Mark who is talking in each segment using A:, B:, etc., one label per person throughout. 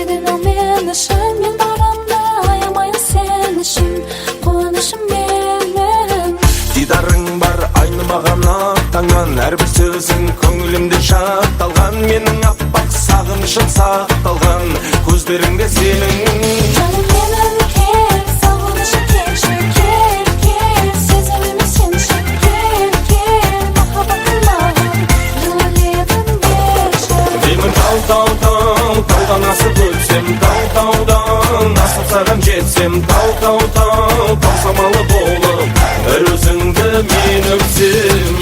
A: Бердің ау мен үшін, мен барамда аямайын сен үшін, қуанышым менің.
B: Дидарың бар айнымаған ақтаңнан, әрбір сөзің көңілімде жатталған. Менің аппақ сағынышым сақталған, көздеріңде сенің.
A: Жаным менің кел, сағынышым келші, кел, кел, сезіміме сенші, кел, кел, махаббатым маған, жылы лебін берші.
B: Деймін таудан асып өтсем, таудан асып саған жетсем, тау самалы болып, бір өзіңді мен өпсем.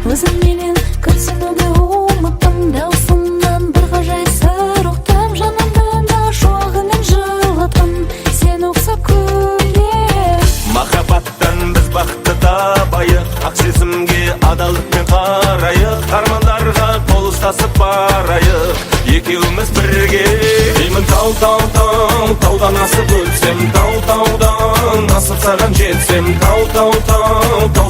A: Өзің менен күрсінуді ұмыттым, даусыңнан бір ғажайып сыр ұқтым. Жанымды да шуағымен жылыттым, сен ұқсап күлген.
B: Махаббаттан біз бақытты табайық, ақ сезімге адалдықпен қарайық, армандарға қол ұстасып барайық, екеуміз бірге. Деймін таудан асып өтсем, таудан асып саған жетсем, тау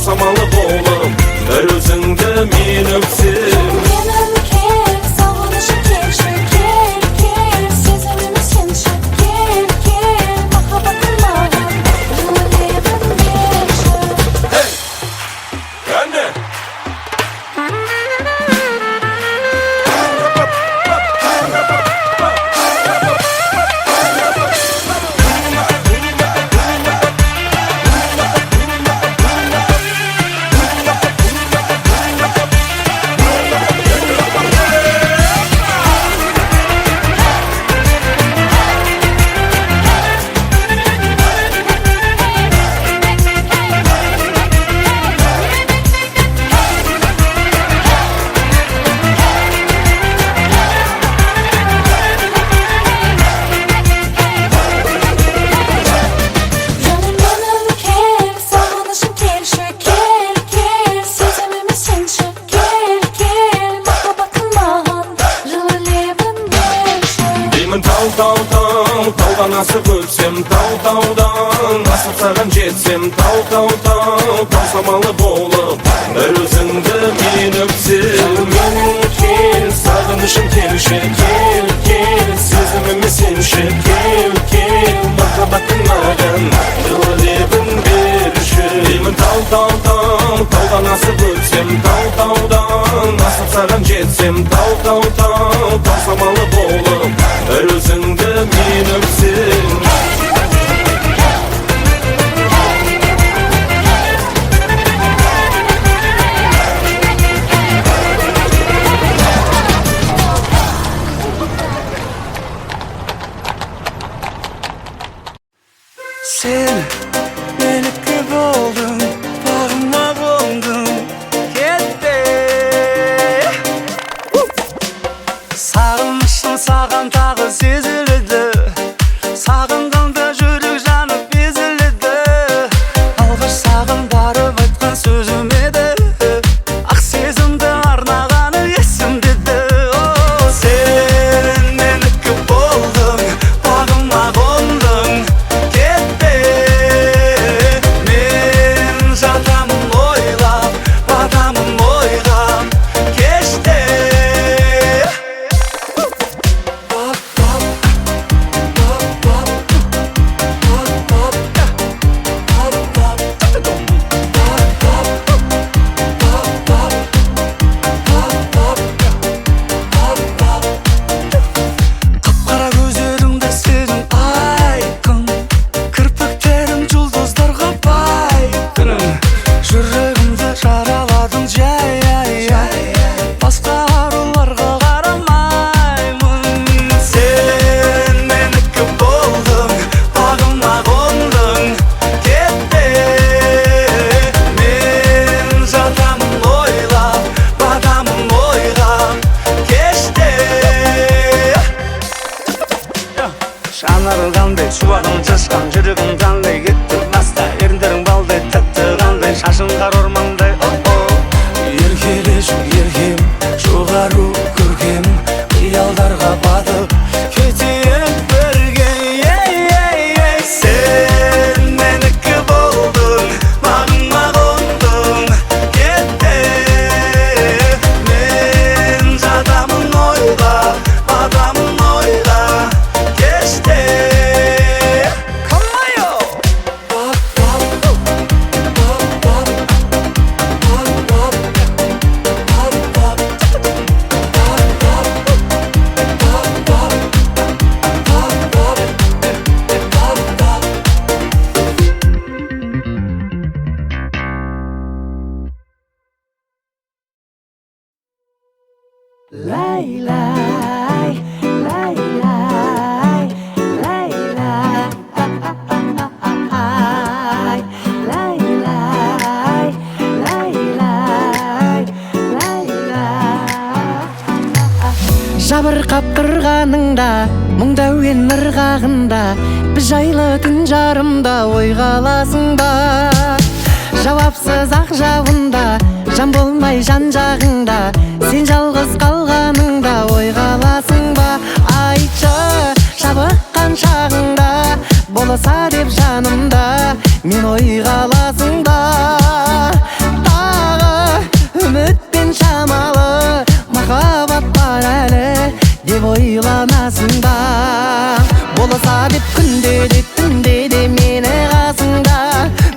B: самалы болып, бір өзіңді мен өпсем.
A: Менің кел, сағынышым келші, кел, кел, сезіміме сенші, кел, кел, махаббатым маған, жылы лебін берші.
B: Кәне!
A: Жаным менің кел, сағынышым келші, кел, кел, сезіміме сенші, кел, кел, махаббатым маған, жылы лебін берші.
B: Деймін таудан асып өтсем, таудан асып саған жетсем, тау самалы болып, бір өзіңді мен өпсем.
A: Менің
B: Кел, сағынышым келші, кел, кел, сезіміме сенші, кел, кел, махаббатың маған, жылы лебін берші. Деймін таудан асып өтсем, таудан асып саған жетсем, тау самалы болып, бір өзіңді мен өпсем.
C: Sen meniki boldun, bağrıma kondun, ketme. Sağınmışım sağan tağı sezildi, байқап тұрғаныңда мұңда әуен ырғағында біз жайлы түн жарымда ойға аласың ба жауапсыз ақ жауында жан болмай жан жағыңда сен жалғыз қалғаныңда ойға аласың ба айтшы шабыққан шағыңда болса деп жанымда мен ойға аласың ба тағы үмітпен шамалы махаббат бар әлі деп ойланасың ба болса деп күнде де түнде де мені қасыңда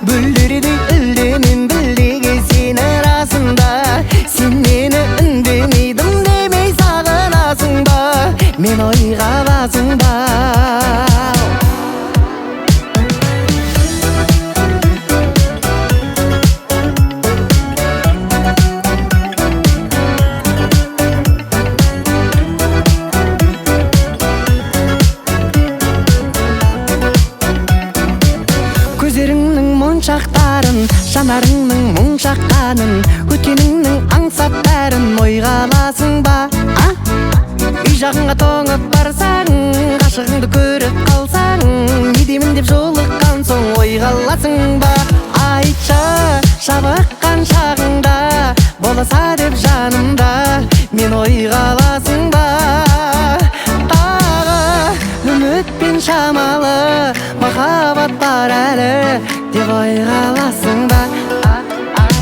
C: бүлдірдей үлденем білдеге сені расында сен мені үндемейдім демей сағынасың ба мен ойға аласың ба көздеріңнің моншақтарын жанарыңның мұң шаққанын өткеніңнің аңсап бәрін ойға аласың ба үй жағыңа тоңып барсаң ғашығыңды көріп қалсаң не деймін деп жолыққан соң ойға аласың ба айтшы шабыққан шағыңда болса деп жанымда мен ойға аласың ба тағы үмітпен шамалы махаббат бар әлі деп ойға аласың ба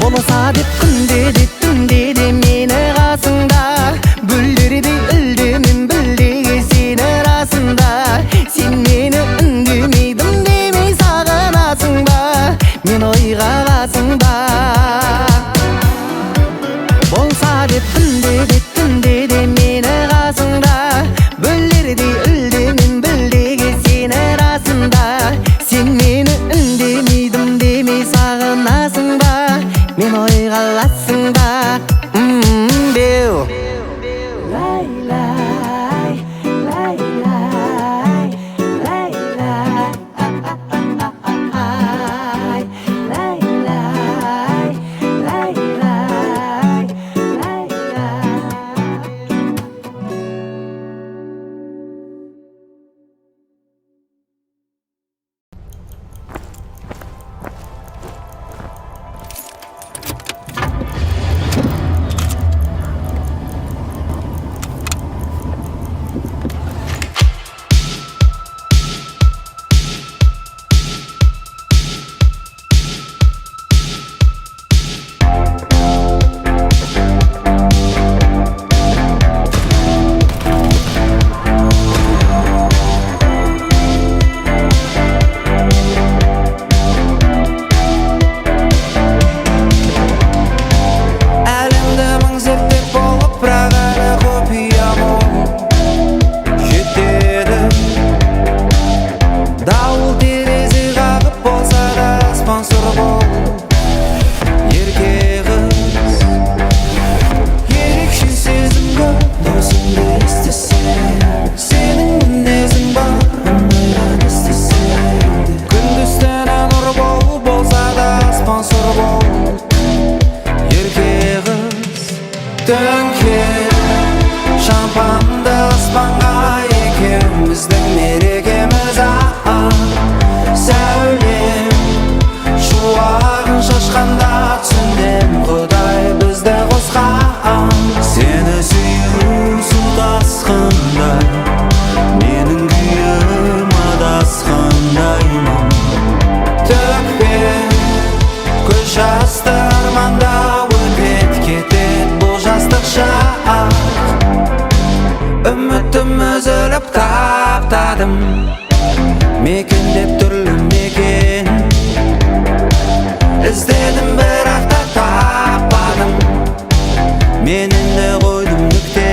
C: болса деп күнде де түнде де мені қасыңда бүлдірдей үлденем білдеге сені расында сен мені үндемейдім демей сағынасың ба мен ойға аласың ба болса деп күнде де түнде де мені қасыңда бүлдірдей үлденем білдеге сені расында сен мені үндемейдім демей сағынасың ба мен ойға аласың ба деу лай лай лай лай лай лай лай лай лай лай
D: шампанды аспанға екеуміздің мерекеміз сәулем шуағын шашқанда түсіндім құдай бізді қосқан сені сүю су тасқындай менің күйім адасқандаймын төкпе көз жасты арманда өтеді кетеді бұл жастық шақ үмітім үзіліп таптадым мекендеп түрлі мекен іздедім бірақ та таппадым мен енді қойдым нүкте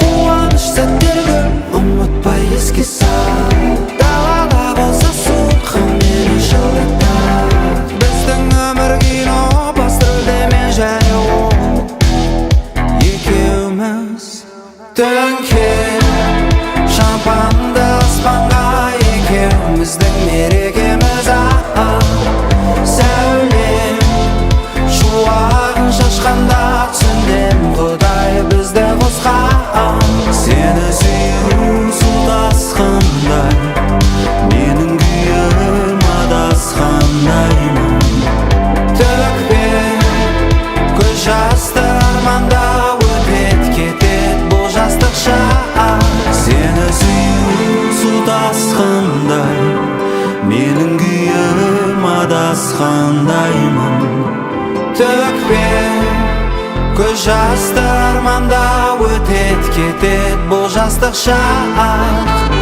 D: қуаныш сәттерге ұмытпай еске сал далада болса суық мені жылытады біздің өмір кино басты рөлде мен және ол екеуміз төңкер тосқан. Сені сүю су тасқандай, менің күйім адасқандаймын. Төкпе көз жасты арманда, өтет кетет бұл жастық шақ. Сені сүю су тасқандай, менің күйім адасқандаймын. Төкпе көз жасты арманда, өтет кетет бұл жастық шақ.